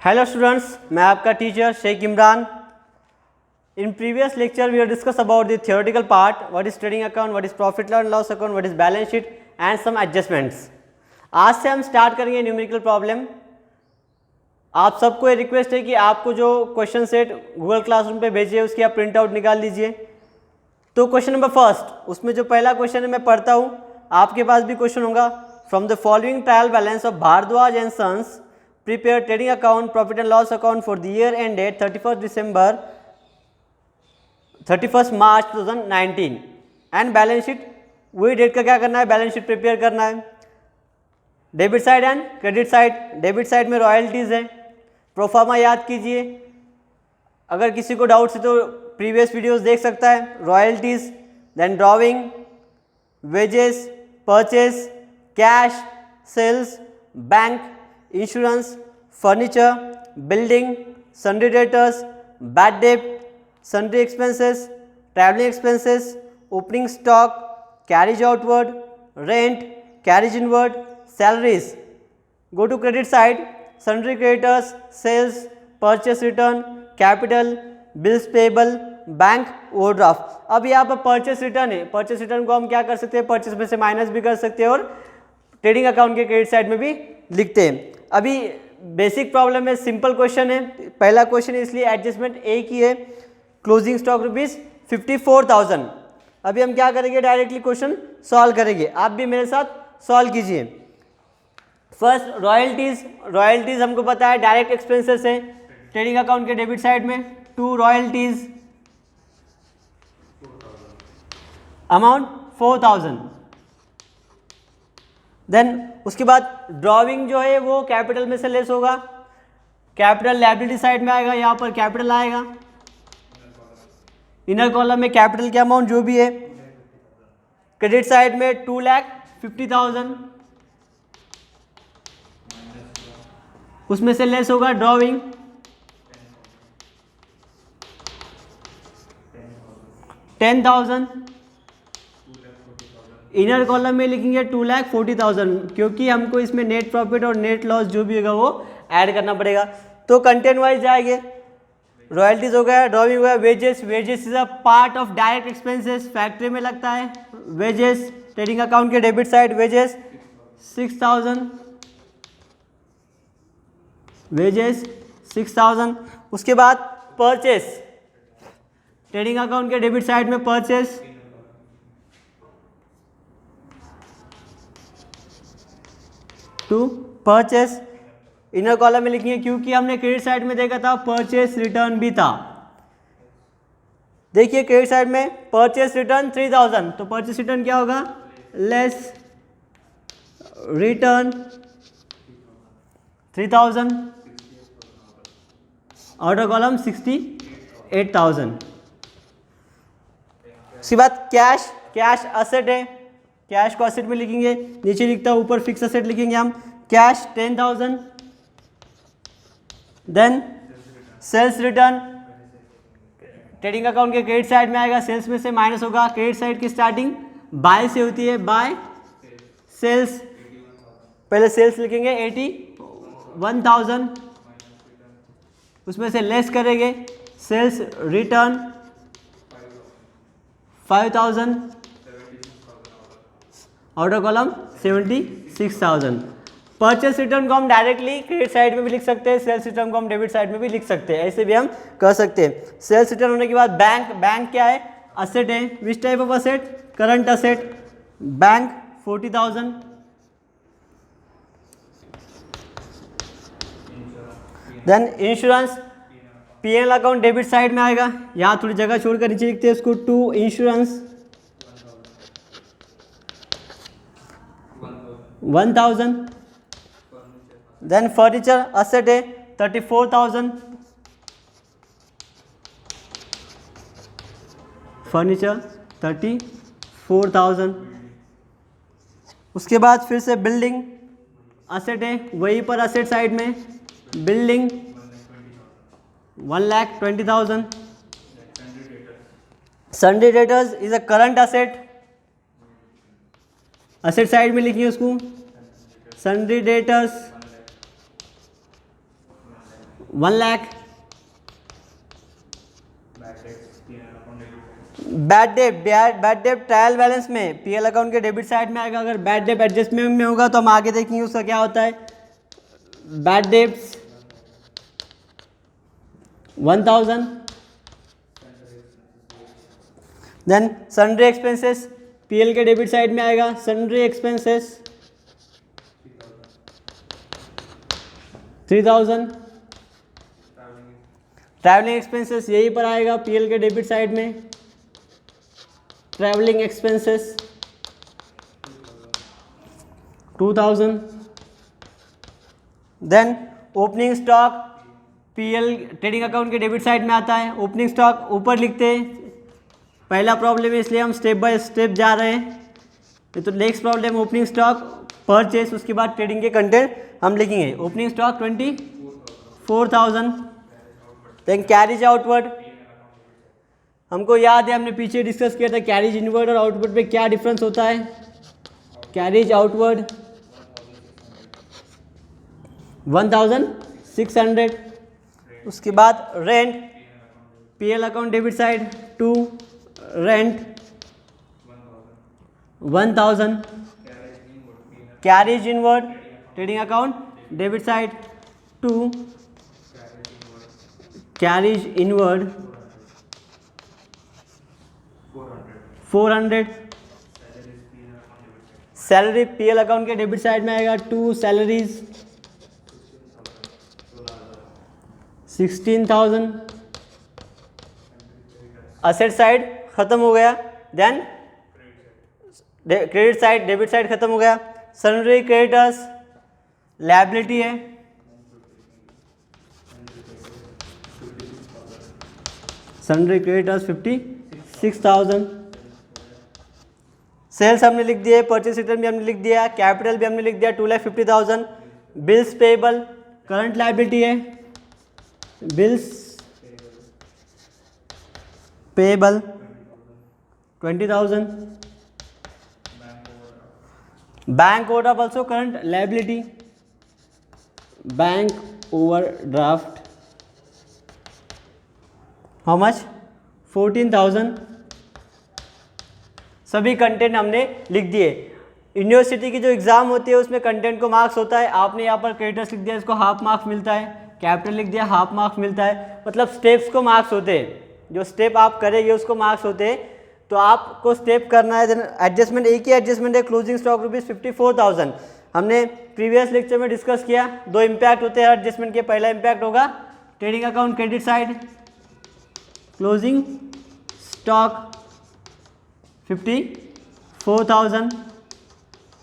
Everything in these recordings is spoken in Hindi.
हेलो स्टूडेंट्स, मैं आपका teacher Shaikh Imran. In previous lecture we have discuss about the theoretical part, what is trading account, what is profit and loss account, what is balance sheet and some adjustments. आज से हम स्टार्ट करेंगे न्यूमेरिकल प्रॉब्लम। आप सबको ये रिक्वेस्ट है कि आपको जो क्वेश्चन सेट गूगल क्लासरूम पे भेजिए उसकी आप प्रिंट आउट निकाल लीजिए। तो क्वेश्चन नंबर फर्स्ट, उसमें जो पहला क्वेश्चन है मैं पढ़ता हूँ, आपके पास भी क्वेश्चन होगा। From the following trial balance of Bhardwaj and sons prepare trading account, profit and loss account for the year ended 31st March 2019 and balance sheet. वही डेट का क्या करना है, बैलेंस शीट प्रिपेयर करना है। Debit side and credit side. Debit side में रॉयल्टीज़ है, प्रोफार्मा याद कीजिए। अगर किसी को डाउट्स है तो प्रीवियस वीडियोस देख सकता है। Royalties, then drawing, wages, purchase, cash, sales, bank, insurance, furniture, building, sundry debtors, bad debt, sundry expenses, travelling expenses, opening stock, carriage outward, rent, carriage inward, salaries. Go to credit side, sundry creditors, sales, purchase return, capital, bills payable, bank, overdraft. अब यहाँ पर परचेस रिटर्न है। परचेस रिटर्न को हम क्या कर सकते हैं, परचेस में से माइनस भी कर सकते हैं और ट्रेडिंग अकाउंट के क्रेडिट साइड में भी लिखते हैं। अभी बेसिक प्रॉब्लम है, सिंपल क्वेश्चन है। पहला क्वेश्चन है इसलिए एडजस्टमेंट ए की है। Closing stock rupees 54,000। अभी हम क्या करेंगे, डायरेक्टली क्वेश्चन सॉल्व करेंगे। आप भी मेरे साथ सॉल्व कीजिए। First royalties. रॉयल्टीज हमको पता है डायरेक्ट एक्सपेंसेस है ट्रेडिंग अकाउंट के डेबिट साइड में। To royalties, amount 4,000। देन उसके बाद ड्रॉविंग जो है वो कैपिटल में से लेस होगा। कैपिटल लायबिलिटी साइड में आएगा, यहाँ पर कैपिटल आएगा। इनर कॉलम में कैपिटल के अमाउंट जो भी है। क्रेडिट साइड में 2,50,000, उसमें से लेस होगा ड्रॉविंग। $10,000। इनर कॉलम में लिखेंगे 2,40,000 क्योंकि हमको इसमें नेट प्रॉफिट और नेट लॉस जो भी होगा वो ऐड करना पड़ेगा। तो कंटेंट वाइज जाएंगे। रॉयल्टीज हो गया, ड्रॉविंग हो गया, wages. Wages is a part of direct expenses, factory में लगता है वेजेस। ट्रेडिंग अकाउंट के डेबिट साइड वेजेस 6,000, वेजेस 6,000। उसके बाद परचेस, ट्रेडिंग अकाउंट के डेबिट साइड में purchase to purchase. Inner column में लिखेंगे क्योंकि हमने क्रेडिट साइड में देखा था परचेस रिटर्न भी था। देखिए क्रेडिट साइड में परचेस रिटर्न 3,000, तो परचेस रिटर्न क्या होगा, लेस रिटर्न 3,000, आउटर कॉलम 68,000। उसके बाद कैश। कैश असेट है, कैश को असेट में लिखेंगे, नीचे लिखता हूं, ऊपर फिक्स असेट लिखेंगे हम। Cash 10,000। Then sales return, trading account के क्रेडिट साइड में आएगा, सेल्स में से माइनस होगा। क्रेडिट साइड की स्टार्टिंग बाय से होती है, बाय सेल्स। पहले सेल्स लिखेंगे 81,000, उसमें से लेस करेंगे sales return 5,000, outer column 76,000। Purchase return को हम डायरेक्टली क्रेडिट साइड में भी लिख सकते हैं, सेल्स रिटर्न को हम डेबिट साइड में भी लिख सकते हैं, ऐसे भी हम कर सकते हैं। सेल्स रिटर्न होने के बाद बैंक। बैंक क्या है, असेट है। Which type of asset, current asset. Bank 40,000। Then insurance, PNL account debit side में आएगा, यहाँ थोड़ी जगह छोड़कर नीचे लिखते हैं इसको। To insurance 1,000। Then furniture asset है 34,000, फर्नीचर 34,000। उसके बाद फिर से बिल्डिंग असेट है, वहीं पर असेट साइड में building 1,20,000। Sundry debtors is a current asset, asset side में लिखिए उसको। Sundry debtors 1 lakh. Bad debt trial balance में पीएल अकाउंट के डेबिट साइड में आएगा। अगर बैड डेट एडजस्टमेंट में होगा तो हम आगे देखेंगे उसका क्या होता है। Bad debts 1000। Then sundry expenses PL के डेबिट साइड में आएगा। Sundry expenses 3000। ट्रैवलिंग एक्सपेंसेस यहीं पर आएगा पीएल के डेबिट साइड में। Travelling expenses 2000। Then opening stock PL trading account के डेबिट साइड में आता है। ओपनिंग स्टॉक ऊपर लिखते हैं, पहला प्रॉब्लम है इसलिए हम स्टेप बाय स्टेप जा रहे हैं। तो next problem opening stock purchase, उसके बाद ट्रेडिंग के कंटेंट हम लिखेंगे। Opening stock 24,000। Then carriage outward, हमको याद है हमने पीछे डिस्कस किया था कैरिज इनवर्ड और आउटवर्ड पे क्या डिफरेंस होता है। Carriage outward 1600। उसके बाद rent PL account debit side to rent 1000। Carriage inward trading account debit side to carriage inward 400। Salary PL account के डेबिट साइड में आएगा टू सैलरीज 16,000। असेट साइड खत्म हो गया। Then credit side debit side खत्म हो गया। सन्ड्री क्रेडिटर्स लायबिलिटी है। Sundry creditors 56,000। सेल्स हमने लिख दिया, परचेस रिटर्न भी हमने लिख दिया, कैपिटल भी हमने लिख दिया 2,50,000। बिल्स पेबल करंट लायबिलिटी है। Bills payable 20,000। Bank overdraft also current liability। Bank overdraft how much 14,000। सभी कंटेंट हमने लिख दिए। यूनिवर्सिटी की जो एग्ज़ाम होती है उसमें कंटेंट को मार्क्स होता है। आपने यहाँ पर क्रेडिटर्स लिख दिया, इसको हाफ मार्क्स मिलता है। कैपिटल लिख दिया, हाफ मार्क्स मिलता है। मतलब स्टेप्स को मार्क्स होते हैं, जो स्टेप आप करेंगे उसको मार्क्स होते हैं। तो आपको स्टेप करना है। देन एडजस्टमेंट, एक ही एडजस्टमेंट है, क्लोजिंग स्टॉक ₹54,000। हमने प्रीवियस लेक्चर में डिस्कस किया। दो इम्पैक्ट होते हैं एडजस्टमेंट के। पहला इम्पैक्ट होगा trading account credit side, closing stock 54,000।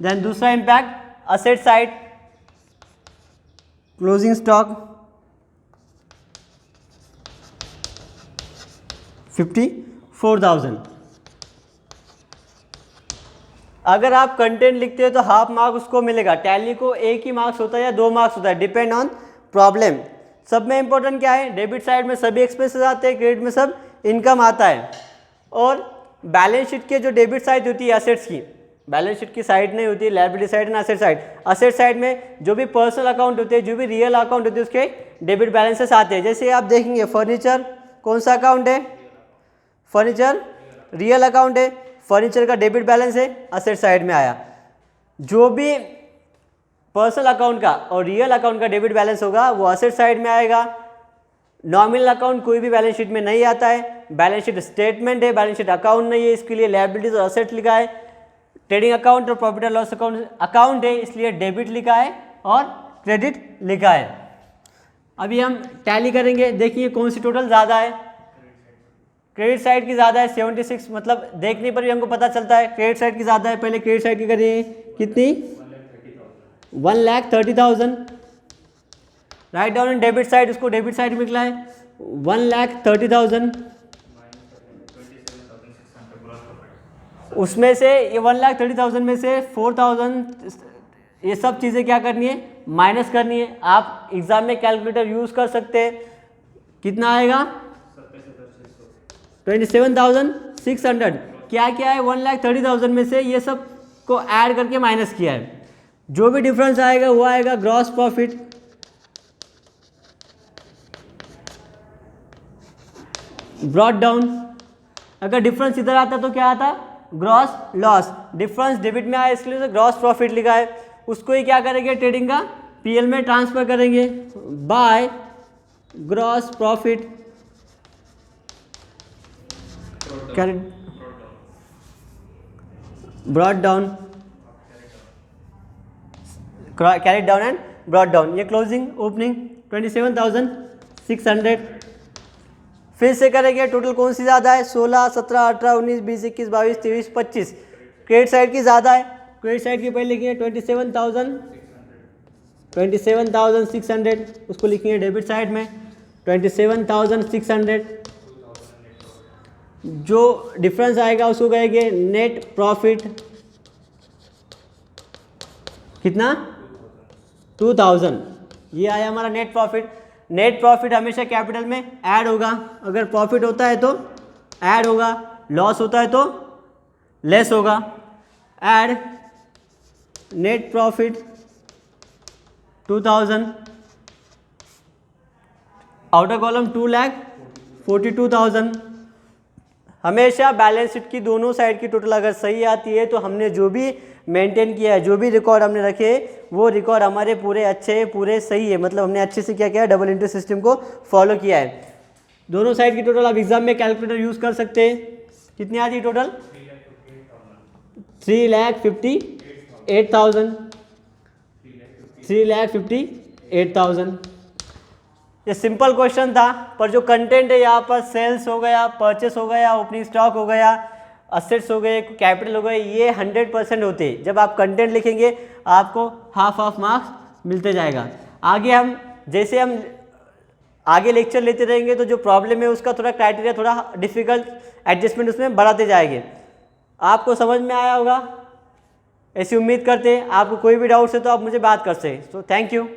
Then दूसरा impact asset side, closing stock 54,000। अगर आप कंटेंट लिखते हो तो हाफ मार्क उसको मिलेगा। टैली को एक ही मार्क्स होता है या 2 मार्क्स होता है, डिपेंड ऑन प्रॉब्लम। सब में इंपॉर्टेंट क्या है, डेबिट साइड में सभी एक्सपेंसेस आते हैं, क्रेडिट में सब इनकम आता है। और बैलेंस शीट के जो डेबिट साइड होती है असेट्स की, बैलेंस शीट की साइड नहीं होती, liability side and asset side. Asset side में जो भी पर्सनल अकाउंट होते हैं, जो भी रियल अकाउंट होते हैं, उसके डेबिट बैलेंसेस आते हैं। जैसे आप देखेंगे फर्नीचर कौन सा अकाउंट है, फर्नीचर रियल अकाउंट है, फर्नीचर का डेबिट बैलेंस है, असेट साइड में आया। जो भी पर्सनल अकाउंट का और रियल अकाउंट का डेबिट बैलेंस होगा वो असेट साइड में आएगा। नॉमिनल अकाउंट कोई भी बैलेंस शीट में नहीं आता है। बैलेंस शीट स्टेटमेंट है, बैलेंस शीट अकाउंट नहीं है, इसके लिए लायबिलिटीज और असेट लिखा है। ट्रेडिंग अकाउंट और प्रॉफिट एंड लॉस अकाउंट है, इसलिए डेबिट लिखा है और क्रेडिट लिखा है। अभी हम टैली करेंगे, देखिए कौन सी टोटल ज़्यादा है। क्रेडिट साइड की ज़्यादा है 76, मतलब देखने पर भी हमको पता चलता है क्रेडिट साइड की ज़्यादा है। पहले क्रेडिट साइड की करिए, कितनी 1,30,000। Write down in debit side, उसको डेबिट साइड में निकला है 1,30,000। उसमें से ये 1,30,000 में से 4,000 ये सब चीज़ें क्या करनी है, माइनस करनी है। आप एग्जाम में कैलकुलेटर यूज़ कर सकते हैं। कितना आएगा 27,600। क्या क्या है 1,30,000 में से ये सब को ऐड करके माइनस किया है। जो भी डिफरेंस आएगा वो आएगा ग्रॉस प्रॉफिट। Brought down. अगर डिफरेंस इधर आता तो क्या आता, ग्रॉस लॉस। डिफरेंस डेबिट में आया इसलिए ग्रॉस प्रॉफिट लिखा है, उसको ही क्या करेंगे ट्रेडिंग का पीएल में ट्रांसफर करेंगे by gross profit. Brought down, carried down and brought down. ये क्लोजिंग ओपनिंग 27,600। फिर से करेंगे टोटल कौन सी ज़्यादा है, 16, 17, 18, 19, 20, 21, 22, 23, 25। क्रेडिट साइड की ज़्यादा है, क्रेडिट साइड की पहले लिखेंगे 27,600, उसको लिखेंगे डेबिट साइड में 27,600। जो डिफरेंस आएगा उसको कहेंगे नेट प्रॉफिट। कितना, 2000। ये आया हमारा नेट प्रॉफिट। नेट प्रॉफिट हमेशा कैपिटल में ऐड होगा, अगर प्रॉफिट होता है तो ऐड होगा, लॉस होता है तो लेस होगा। Add net profit 2000, outer column 2,42,000। हमेशा बैलेंस शीट की दोनों साइड की टोटल अगर सही आती है तो हमने जो भी मेंटेन किया है, जो भी रिकॉर्ड हमने रखे वो रिकॉर्ड हमारे पूरे अच्छे पूरे सही है, मतलब हमने अच्छे से क्या किया है, डबल एंट्री सिस्टम को फॉलो किया है। दोनों साइड की टोटल आप एग्जाम में कैलकुलेटर यूज़ कर सकते हैं। कितनी आती है टोटल, 3,58,000, 3,58,000। ये सिंपल क्वेश्चन था, पर जो कंटेंट है यहाँ पर सेल्स हो गया, परचेस हो गया, ओपनिंग स्टॉक हो गया, असेट्स हो गए, कैपिटल हो गए, ये 100% होते हैं। जब आप कंटेंट लिखेंगे आपको हाफ मार्क्स मिलते जाएगा। आगे हम जैसे हम आगे लेक्चर लेते रहेंगे तो जो प्रॉब्लम है उसका थोड़ा क्राइटेरिया थोड़ा डिफिकल्ट एडजस्टमेंट उसमें बढ़ाते जाएंगे। आपको समझ में आया होगा ऐसी उम्मीद करते हैं। आपको कोई भी डाउट्स है तो आप मुझे बात कर सकते हैं। So thank you.